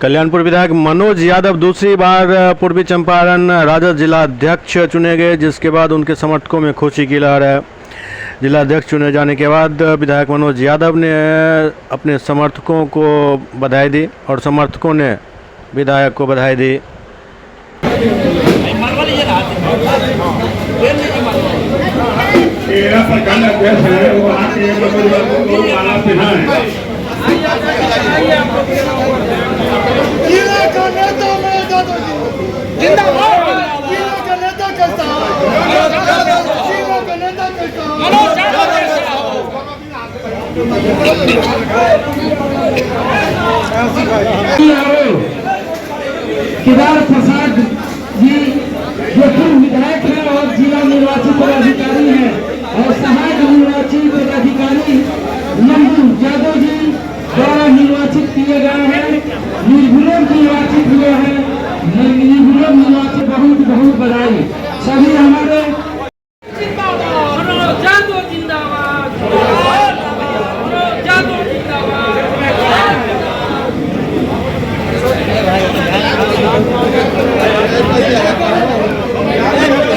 कल्याणपुर विधायक मनोज यादव दूसरी बार पूर्वी चंपारण राजद जिला अध्यक्ष चुने गए, जिसके बाद उनके समर्थकों में खुशी की लहर है। जिला अध्यक्ष चुने जाने के बाद विधायक मनोज यादव ने अपने समर्थकों को बधाई दी और समर्थकों ने विधायक को बधाई दी। केदार प्रसाद जी जो पूर्व विधायक हैं और जिला निर्वाचित पदाधिकारी हैं, और सहायक निर्वाचित पदाधिकारी नंदू यादव जी द्वारा निर्वाचित किए गए हैं, निर्विरोध निर्वाचित हुए हैं। निर्विरोध निर्वाचित बहुत बहुत बधाई। सभी हमारे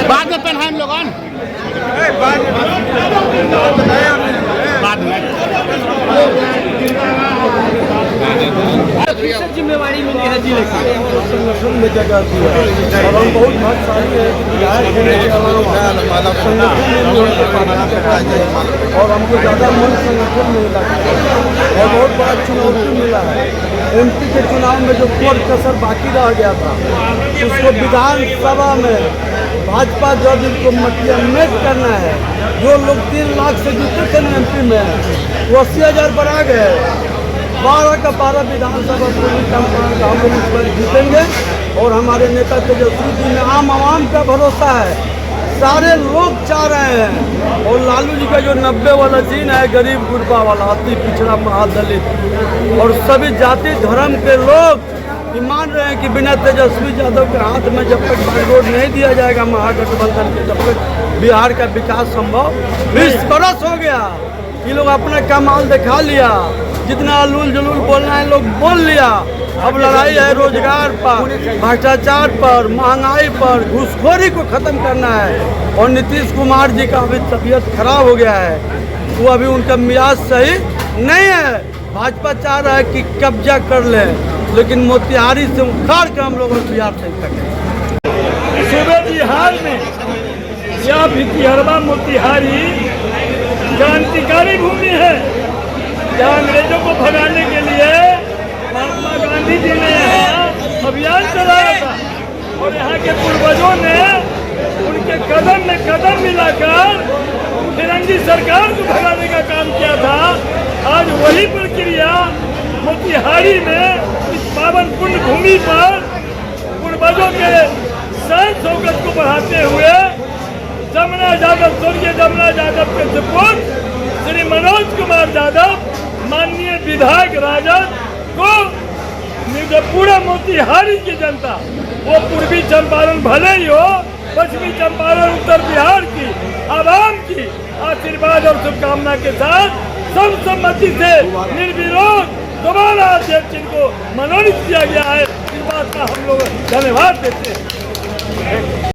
बाद में पहनाए हम लोग बाद में जिम्मेवारी मिली है जिले की संगठन में जगह दिया और हम बहुत भाग्यशाली है कि विधायक होने के अलावा और हमको ज़्यादा मन संगठन में लगा और बहुत बड़ा चुनौती मिला है। एमपी के चुनाव में जो कोर कसर बाकी रह गया था उसको विधानसभा में भाजपा जब इनको मटियामेट करना है। जो लोग 3 लाख से जीते थे एमपी में वो 80,000 पर आ गए। 12 का 12 विधानसभा पूर्वी चंपारण का हम लोग इस बार जीतेंगे और हमारे नेता तेजस्वी जी में आम आवाम का भरोसा है। सारे लोग चाह रहे हैं और लालू जी का जो 90 वाला जीन है, गरीब गुरबा वाला, अति पिछड़ा महादलित और सभी जाति धर्म के लोग ये मान रहे हैं कि बिना तेजस्वी यादव के हाथ में जब तक बागडोर नहीं दिया जाएगा महागठबंधन के, तब तक बिहार का विकास संभव 20 बरस हो गया। ये लोग अपना कमाल दिखा लिया, जितना अलूल जलूल बोलना है लोग बोल लिया। अब लड़ाई है रोजगार पर, भ्रष्टाचार पर, महंगाई पर, घूसखोरी को खत्म करना है। और नीतीश कुमार जी का अभी तबीयत खराब हो गया है, वो अभी उनका मिजाज सही नहीं है। भाजपा चाह रहा है कि कब्जा कर ले, लेकिन मोतिहारी से उखाड़ के हम लोग बिहार से करें। सूबे बिहार में या भितिहरवा मोतिहारी क्रांतिकारी भूमि है, जहाँ अंग्रेजों को भगाने के लिए महात्मा गांधी जी ने यहाँ अभियान चलाया था और यहाँ के पूर्वजों ने उनके कदम में कदम मिलाकर फिरंगी सरकार को भगाने का काम किया था। आज वही प्रक्रिया मोतिहारी में इस पावन पुण्य भूमि पर पूर्वजों के शान शौकत को बढ़ाते हुए जमुना यादव, स्वर्गीय जमुना यादव के सुपुत्र श्री मनोज कुमार यादव, माननीय विधायक राजद को जो पूरा मोतिहारी की जनता, वो पूर्वी चंपारण भले ही हो, पश्चिमी चंपारण, उत्तर बिहार की आवाम की आशीर्वाद और शुभकामना के साथ सर्वसम्मति से निर्विरोध दोबारा अध्यक्ष को मनोनीत किया गया है। इस बात का हम लोग धन्यवाद देते हैं।